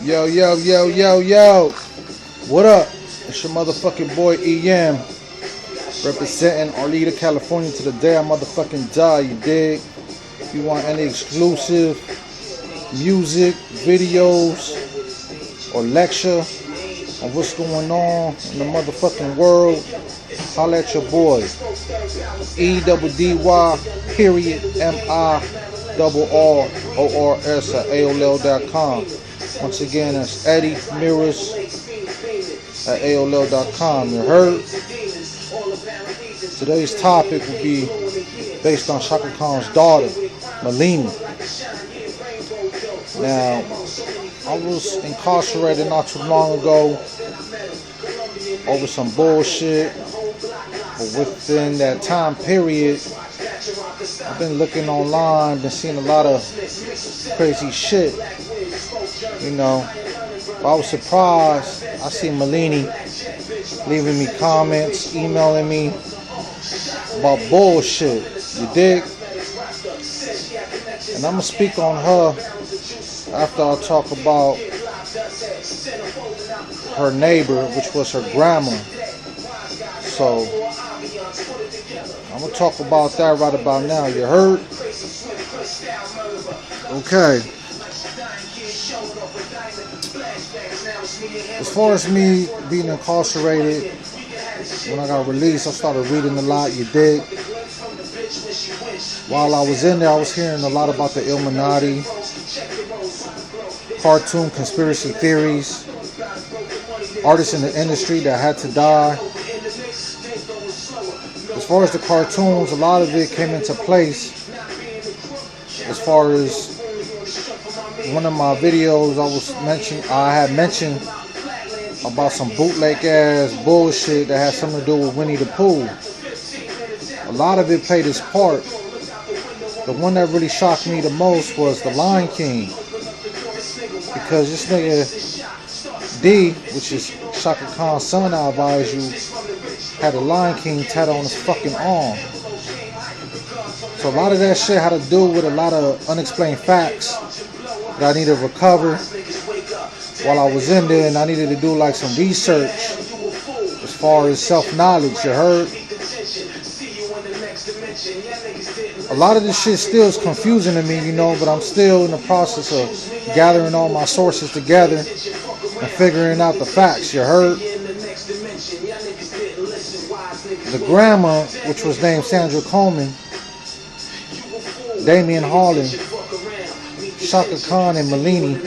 Yo, yo, yo, yo, yo. What up? It's your motherfucking boy EM. Representing Arleta, California to the day I motherfucking die, you dig? If you want any exclusive music, videos, or lecture on what's going on in the motherfucking world, holla at your boy. eddy.mirrors at AOL.com. Once again, that's eddy.mirrors at AOL.com. You heard? Today's topic will be based on Chaka Khan's daughter, Milini. Now, I was incarcerated not too long ago over some bullshit. But within that time period, I've been looking online, been seeing a lot of crazy shit. You know, but I was surprised. I see Milini leaving me comments, emailing me about bullshit. You dig? And I'm gonna speak on her after I talk about her neighbor, which was her grandma. So I'm gonna talk about that right about now. You heard? Okay. As far as me being incarcerated, when I got released, I started reading a lot. You dig? While I was in there, I was hearing a lot about the Illuminati, cartoon conspiracy theories, artists in the industry that had to die. As far as the cartoons, a lot of it came into place. As far as one of my videos, I had mentioned about some bootleg ass bullshit that had something to do with Winnie the Pooh. A lot of it played its part. The one that really shocked me the most was the Lion King, because this nigga D, which is Chaka Khan's son, I advise you, had a Lion King tattoo on his fucking arm. So a lot of that shit had to do with a lot of unexplained facts that I needed to recover while I was in there, and I needed to do like some research as far as self-knowledge, you heard? A lot of this shit still is confusing to me, you know, but I'm still in the process of gathering all my sources together and figuring out the facts, you heard? The grandma, which was named Sandra Coleman, Damian Harlan, Chaka Khan, and Milini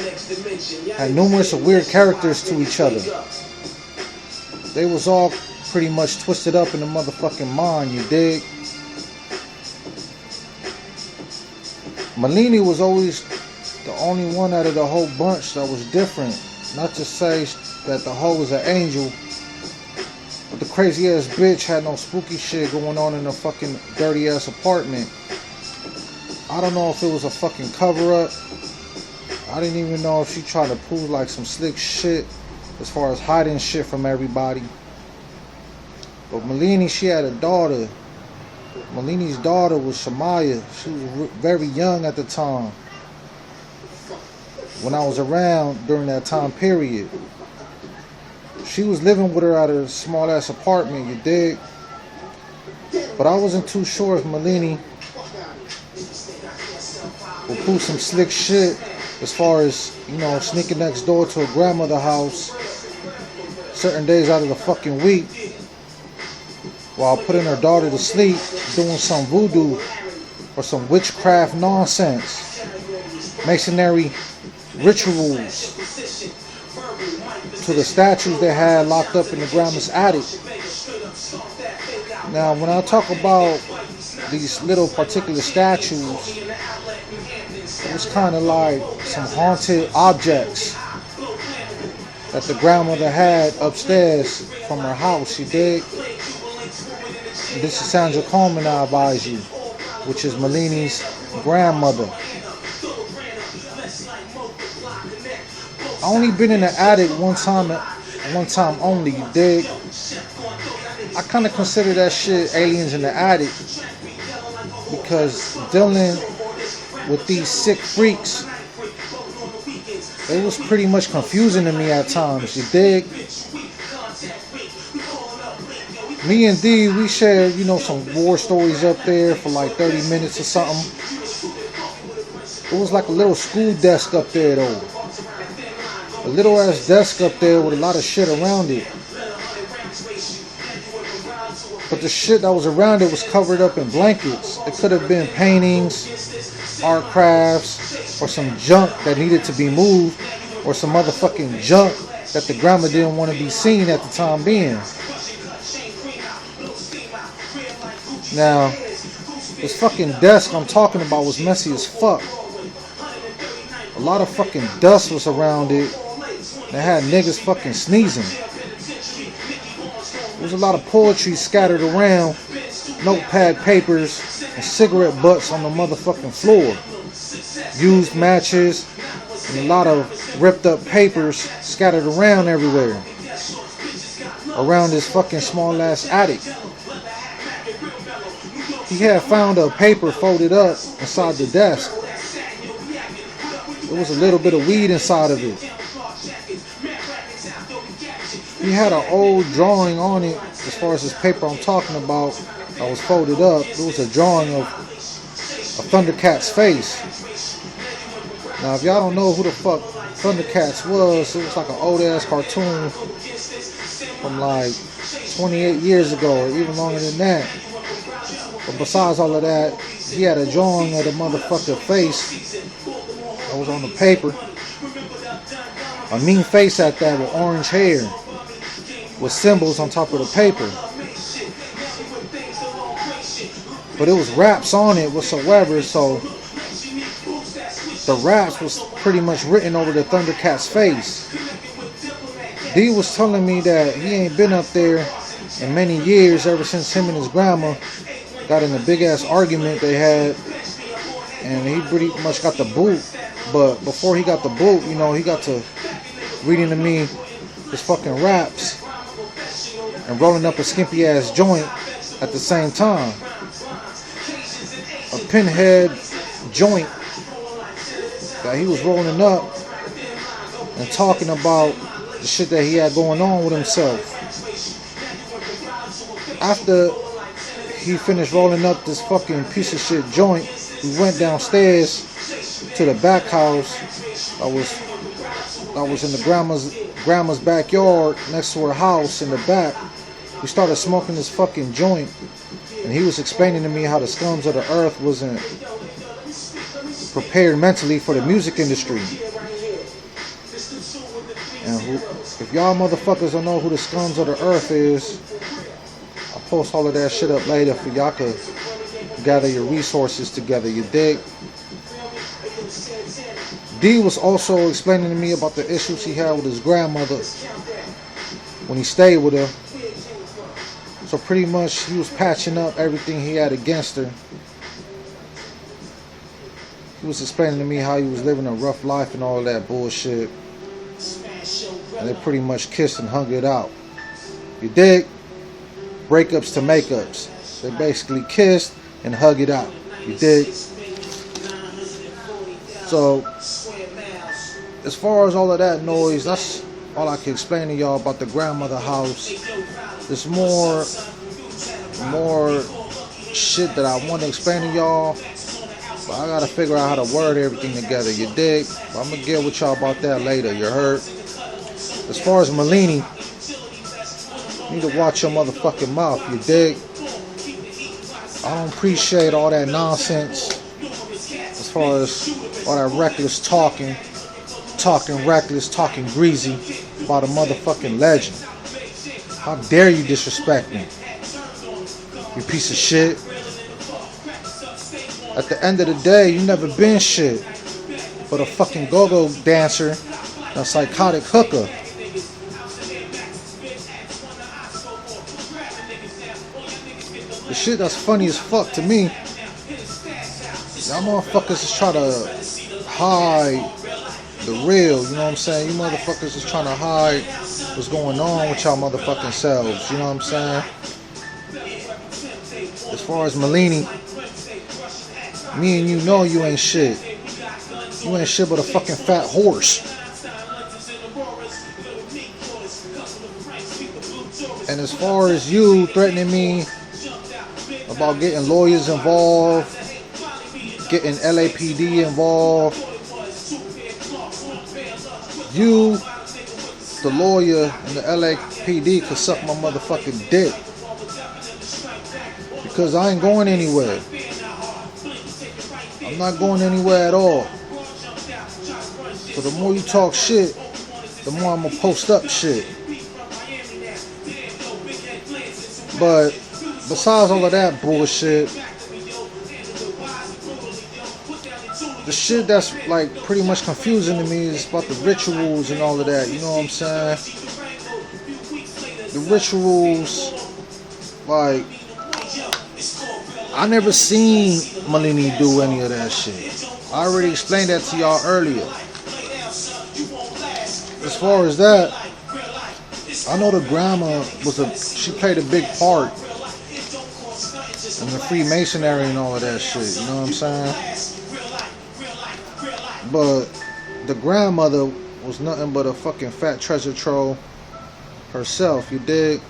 had numerous weird characters to each other. They was all pretty much twisted up in the motherfucking mind, you dig? Milini was always the only one out of the whole bunch that was different. Not to say that the hoe was an angel, but the crazy ass bitch had no spooky shit going on in her fucking dirty ass apartment. I don't know if it was a fucking cover up. I didn't even know if she tried to pull like some slick shit as far as hiding shit from everybody. But Milini, she had a daughter. Milini's daughter was Shamaya. She was very young at the time when I was around during that time period. She was living with her at a small ass apartment, you dig? But I wasn't too sure if Milini would pull some slick shit as far as, you know, sneaking next door to her grandmother's house certain days out of the fucking week while putting her daughter to sleep, doing some voodoo or some witchcraft nonsense, masonry rituals to the statues they had locked up in the grandma's attic. Now, when I talk about these little particular statues, it was kind of like some haunted objects that the grandmother had upstairs from her house, you dig? This is Sandra Coleman, I advise you, which is Milini's grandmother. I only been in the attic one time only, you dig? I kind of consider that shit aliens in the attic, because dealing with these sick freaks it was pretty much confusing to me at times, you dig? Me and D, we shared, you know, some war stories up there for like 30 minutes or something. It was like a little school desk up there though. A little ass desk up there with a lot of shit around it. But the shit that was around it was covered up in blankets. It could have been paintings, art crafts, or some junk that needed to be moved, or some motherfucking junk that the grandma didn't want to be seen at the time being. Now, this fucking desk I'm talking about was messy as fuck. A lot of fucking dust was around it. They had niggas fucking sneezing. There was a lot of poetry scattered around, notepad papers, and cigarette butts on the motherfucking floor. Used matches, and a lot of ripped up papers scattered around everywhere. Around this fucking small ass attic. He had found a paper folded up inside the desk. There was a little bit of weed inside of it. He had an old drawing on it, as far as this paper I'm talking about, that was folded up. There was a drawing of a Thundercat's face. Now, if y'all don't know who the fuck Thundercats was, it was like an old ass cartoon from like 28 years ago, or even longer than that. But besides all of that, he had a drawing of the motherfucker face that was on the paper. A mean face at that with orange hair, with symbols on top of the paper. But it was raps on it whatsoever, so the raps was pretty much written over the Thundercat's face. D was telling me that he ain't been up there in many years, ever since him and his grandma got in a big ass argument they had, and he pretty much got the boot. But before he got the boot, you know, he got to reading to me his fucking raps and rolling up a skimpy ass joint at the same time. A pinhead joint that he was rolling up and talking about the shit that he had going on with himself. After he finished rolling up this fucking piece of shit joint, we went downstairs to the back house that was in the grandma's backyard next to her house in the back. We started smoking this fucking joint, and he was explaining to me how the scums of the earth wasn't prepared mentally for the music industry. And if y'all motherfuckers don't know who the scums of the earth is, I'll post all of that shit up later for y'all to gather your resources together, you dig? D was also explaining to me about the issues he had with his grandmother when he stayed with her. So pretty much he was patching up everything he had against her. He was explaining to me how he was living a rough life and all of that bullshit. And they pretty much kissed and hung it out. You dig? Breakups to makeups. They basically kissed and hugged it out. You dig? So, as far as all of that noise, that's all I can explain to y'all about the grandmother house. There's more shit that I want to explain to y'all, but I gotta figure out how to word everything together, you dig? But I'm gonna get with y'all about that later, you heard? As far as Milini, you need to watch your motherfucking mouth, you dig? I don't appreciate all that nonsense as far as all that reckless talking reckless, talking greasy about a motherfucking legend. How dare you disrespect me, you piece of shit. At the end of the day, you never been shit but a fucking go-go dancer and a psychotic hooker. The shit that's funny as fuck to me, y'all motherfuckers is trying to hide the real, you know what I'm saying? You motherfuckers is trying to hide what's going on with y'all motherfucking selves, you know what I'm saying? As far as Milini, me and you know you ain't shit. You ain't shit but a fucking fat horse. And as far as you threatening me about getting lawyers involved, getting LAPD involved, you, the lawyer, and the LAPD could suck my motherfucking dick. Because I ain't going anywhere. I'm not going anywhere at all. So the more you talk shit, the more I'm gonna post up shit. But besides all of that bullshit, the shit that's like pretty much confusing to me is about the rituals and all of that. You know what I'm saying? The rituals, like, I never seen Milini do any of that shit. I already explained that to y'all earlier. As far as that, I know the grandma she played a big part in the Freemasonry and all of that shit. You know what I'm saying? But the grandmother was nothing but a fucking fat treasure trove herself. You dig?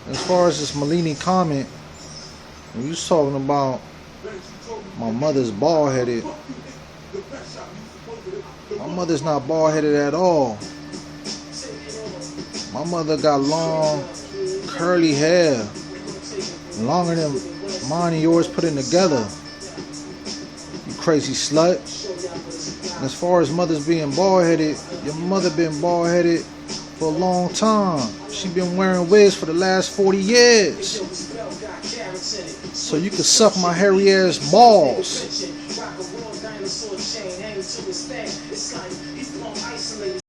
As far as this Milini comment, when you was talking about my mother's bald-headed, my mother's not bald-headed at all. My mother got long, curly hair, longer than mine and yours put in together. You crazy slut. And as far as mothers being bald-headed, your mother been bald-headed for a long time. She been wearing wigs for the last 40 years. So you can suck my hairy ass balls.